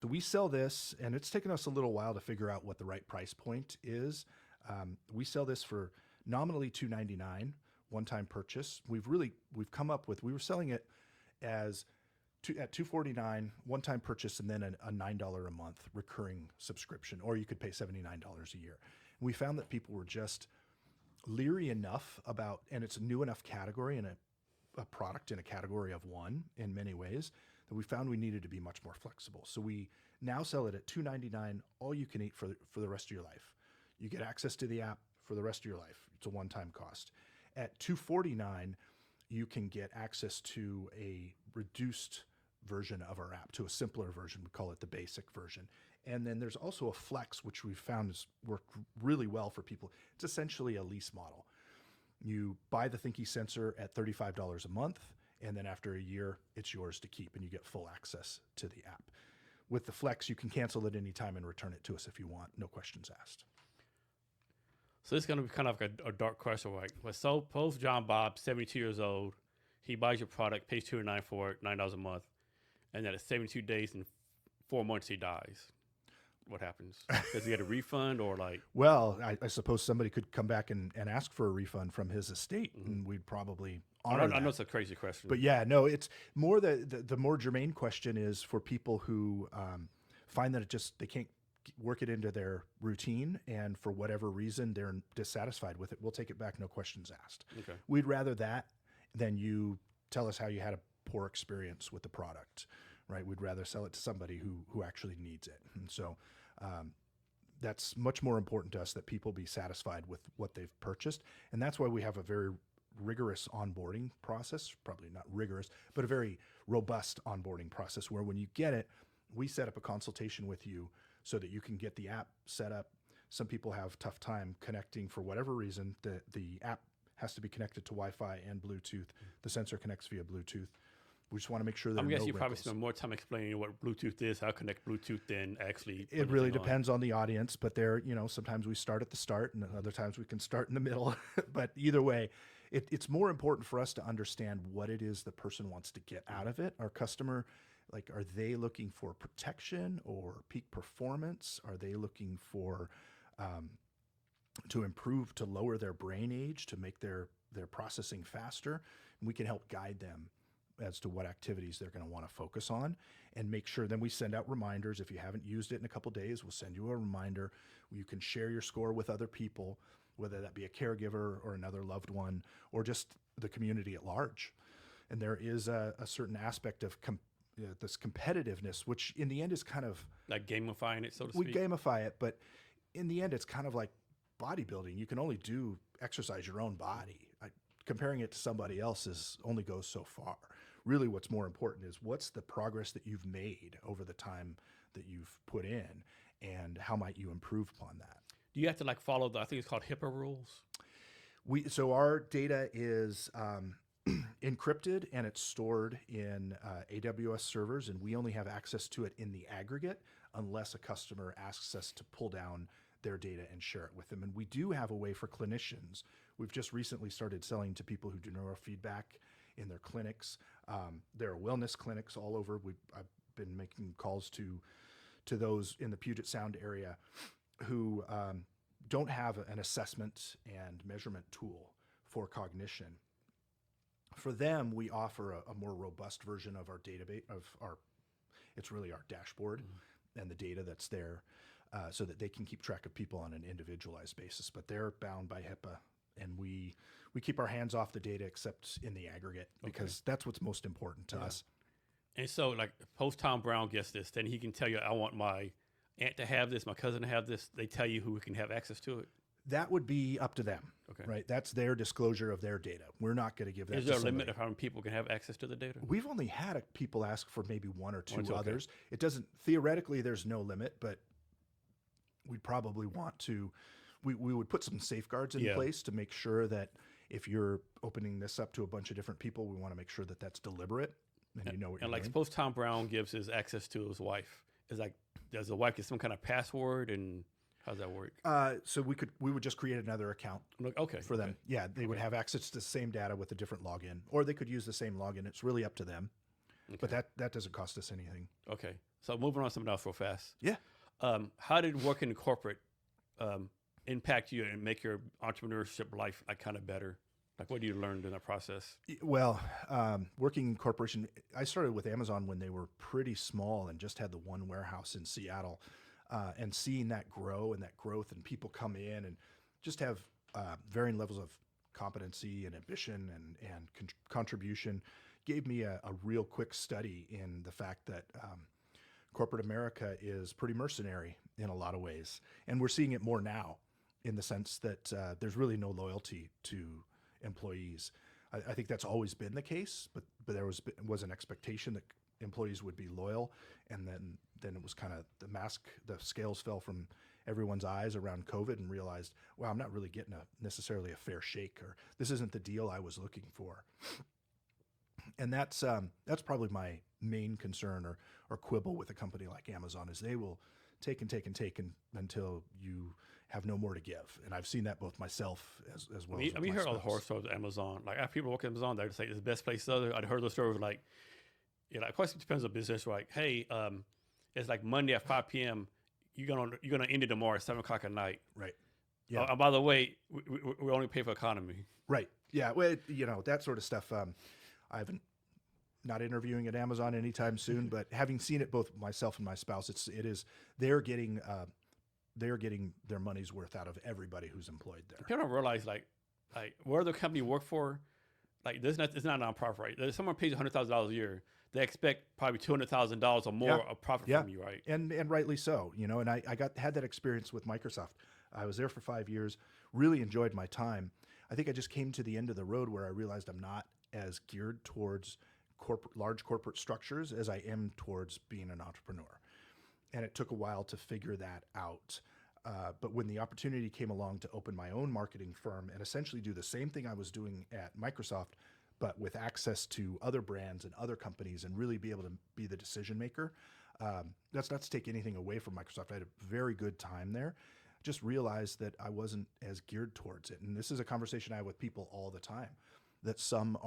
So we sell this, and it's taken us a little while to figure out what the right price point is. We sell this for nominally $299, one-time purchase. We've come up with, we were selling it as at $249, one-time purchase, and then a $9 a month recurring subscription, or you could pay $79 a year. And we found that people were just leery enough about, and it's a new enough category and a product in a category of one in many ways, that we found we needed to be much more flexible. So we now sell it at $299, all you can eat for the rest of your life. You get access to the app for the rest of your life. It's a one-time cost. At $249, you can get access to a reduced version of our app, to a simpler version. We call it the basic version. And then there's also a flex, which we've found has worked really well for people. It's essentially a lease model. You buy the Thinky sensor at $35 a month, and then after a year, it's yours to keep, and you get full access to the app. With the flex, you can cancel it anytime and return it to us if you want, no questions asked. So this is going to be kind of like a dark question, right? But suppose John Bob, 72 years old, he buys your product, pays $209 for it, $9 a month, and then at 72 days and 4 months he dies. What happens? Does he get a refund or like? Well, I suppose somebody could come back and ask for a refund from his estate, and we'd probably honor that. I know it's a crazy question. But yeah, no, it's more the more germane question is for people who find that they can't work it into their routine, and for whatever reason they're dissatisfied with it. We'll take it back, no questions asked. Okay. We'd rather that than you tell us how you had a poor experience with the product, right? We'd rather sell it to somebody who actually needs it. And so that's much more important to us, that people be satisfied with what they've purchased. And that's why we have a very rigorous onboarding process, probably not rigorous, but a very robust onboarding process where when you get it, we set up a consultation with you so that you can get the app set up. Some people have a tough time connecting for whatever reason. The app has to be connected to Wi-Fi and Bluetooth. The sensor connects via Bluetooth. We just want to make sure that I'm guessing you probably wrinkles. spend more time explaining what Bluetooth is, how to connect Bluetooth than actually. It really depends on the audience, but sometimes we start at the start and other times we can start in the middle. But either way, it's more important for us to understand what it is the person wants to get out of it. Our customer, like, are they looking for protection or peak performance? Are they looking for to improve, to lower their brain age, to make their processing faster? And we can help guide them as to what activities they're going to want to focus on, and make sure. Then we send out reminders. If you haven't used it in a couple days, we'll send you a reminder. You can share your score with other people, whether that be a caregiver or another loved one, or just the community at large. And there is a certain aspect of this competitiveness, which in the end is kind of like gamifying it, so to speak. We gamify it, but in the end, it's kind of like bodybuilding. You can only exercise your own body. Comparing it to somebody else's only goes so far. Really, what's more important is what's the progress that you've made over the time that you've put in, and how might you improve upon that? Do you have to like follow I think it's called HIPAA rules? So our data is encrypted, and it's stored in AWS servers, and we only have access to it in the aggregate unless a customer asks us to pull down their data and share it with them. And we do have a way for clinicians. We've just recently started selling to people who do neurofeedback in their clinics. There are wellness clinics all over. I've been making calls to those in the Puget Sound area who don't have an assessment and measurement tool for cognition. For them, we offer a more robust version of our database, it's really our dashboard and the data that's there, so that they can keep track of people on an individualized basis. But they're bound by HIPAA, and we keep our hands off the data except in the aggregate, because that's what's most important to us. And so, like, post Tom Brown gets this, then he can tell you, I want my aunt to have this, my cousin to have this. They tell you who can have access to it. That would be up to them, Okay. right? That's their disclosure of their data. We're not going to give that Is to there a somebody. limit of how many people can have access to the data? We've only had people ask for maybe one or two Okay. others. It doesn't, theoretically, there's no limit, but we'd probably want to, we would put some safeguards in place to make sure that if you're opening this up to a bunch of different people, we want to make sure that that's deliberate and you know what you're like, doing. suppose Tom Brown gives his access to his wife. It's like, does the wife get some kind of password, and how's that work? So we would just create another account for them. Yeah, they would have access to the same data with a different login, or they could use the same login. It's really up to them. But that doesn't cost us anything. Okay. So moving on to something else real fast. Yeah. How did working in corporate impact you and make your entrepreneurship life like kind of better? Like, what do you learn during that process? Well, working in corporation, I started with Amazon when they were pretty small and just had the one warehouse in Seattle, and seeing that grow and that growth and people come in and just have varying levels of competency and ambition and contribution gave me a real quick study in the fact that corporate America is pretty mercenary in a lot of ways. And we're seeing it more now in the sense that there's really no loyalty to employees. I think that's always been the case, but there was an expectation that employees would be loyal, and then it was kind of the scales fell from everyone's eyes around COVID and realized, wow, I'm not really getting necessarily a fair shake, or this isn't the deal I was looking for. And that's probably my main concern or quibble with a company like Amazon is they will take and take and take until you have no more to give. And I've seen that both myself as well. I mean, you heard all the horror stories of Amazon. Like, after people work at Amazon, they say it's the best place ever. I'd heard those stories like, of course it depends on business. Like, hey, it's like Monday at 5 p.m. You're gonna end it tomorrow at 7 o'clock at night. Right. Yeah. And by the way, we only pay for economy. Right. Yeah. Well, that sort of stuff. Not interviewing at Amazon anytime soon, but having seen it, both myself and my spouse, they're getting their money's worth out of everybody who's employed there. People don't realize like where the company you work for, like it's not a nonprofit, right? If someone pays $100,000 a year, they expect probably $200,000 or more of profit from you, right? And rightly so, and I had that experience with Microsoft. I was there for 5 years, really enjoyed my time. I think I just came to the end of the road where I realized I'm not as geared towards large corporate structures as I am towards being an entrepreneur. And it took a while to figure that out. But when the opportunity came along to open my own marketing firm and essentially do the same thing I was doing at Microsoft, but with access to other brands and other companies and really be able to be the decision maker, that's not to take anything away from Microsoft. I had a very good time there. Just realized that I wasn't as geared towards it. And this is a conversation I have with people all the time, that some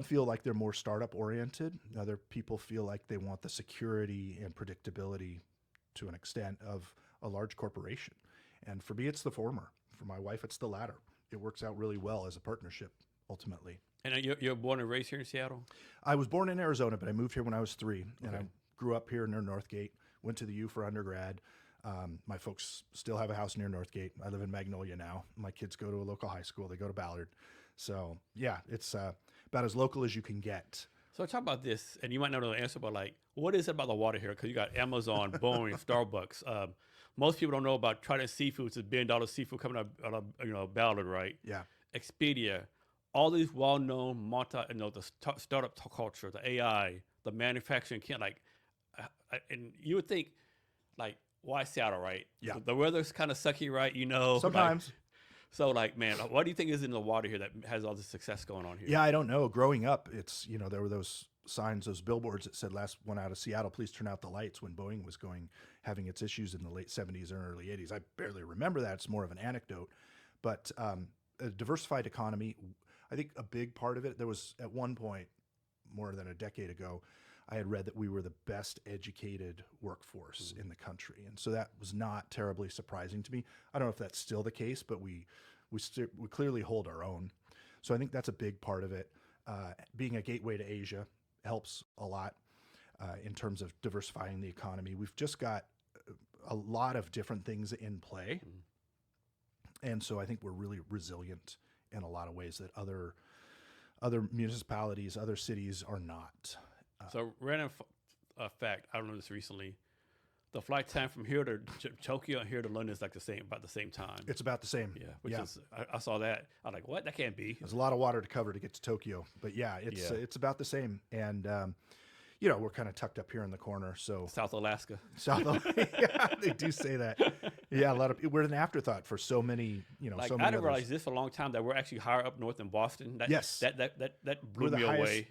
feel like they're more startup oriented. Other people feel like they want the security and predictability to an extent of a large corporation. And for me, it's the former. For my wife, it's the latter. It works out really well as a partnership, ultimately. And you're born and raised here in Seattle? I was born in Arizona, but I moved here when I was 3. And I grew up here near Northgate, went to the U for undergrad. My folks still have a house near Northgate. I live in Magnolia now. My kids go to a local high school. They go to Ballard. So yeah, it's about as local as you can get. So talk about this, and you might not know the answer, but like, what is it about the water here? Because you got Amazon, Boeing, Starbucks. Most people don't know about Trident Seafood. It's a $1 billion seafood coming out of Ballard, right? Yeah. Expedia, all these well-known the startup culture, the AI, the manufacturing, and you would think, like, why Seattle, right? Yeah. The weather's kind of sucky, right? Sometimes. Like, so, like, man, what do you think is in the water here that has all this success going on here? Yeah, I don't know. Growing up, it's, there were those signs, those billboards that said, last one out of Seattle, please turn out the lights, when Boeing was having its issues in the late 70s and early 80s. I barely remember that. It's more of an anecdote. But a diversified economy, I think a big part of it, there was at one point, more than a decade ago, I had read that we were the best educated workforce in the country. And so that was not terribly surprising to me. I don't know if that's still the case, but we clearly hold our own. So I think that's a big part of it. Being a gateway to Asia helps a lot in terms of diversifying the economy. We've just got a lot of different things in play. And so I think we're really resilient in a lot of ways that other municipalities, other cities are not. So random fact, I learned this recently. The flight time from here to Tokyo and here to London is like about the same time. It's about the same. Yeah, which is I saw that. I'm like, what? That can't be. There's a lot of water to cover to get to Tokyo, but it's about the same. And we're kind of tucked up here in the corner, so South Alaska. Yeah, they do say that. Yeah, a lot of we're an afterthought for so many. Like, so many. I didn't realize this for a long time that we're actually higher up north in Boston. Yes, that blew me away.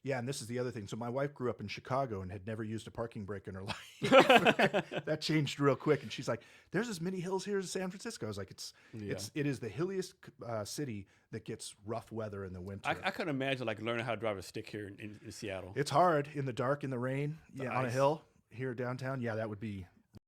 And this is the other thing. So my wife grew up in Chicago and had never used a parking brake in her life. That changed real quick, and she's like, "There's as many hills here as San Francisco." I was like, "It is the hilliest city that gets rough weather in the winter. I couldn't imagine like learning how to drive a stick here in Seattle. It's hard in the dark, in the rain, The on a ice. hill here downtown. Yeah, that would be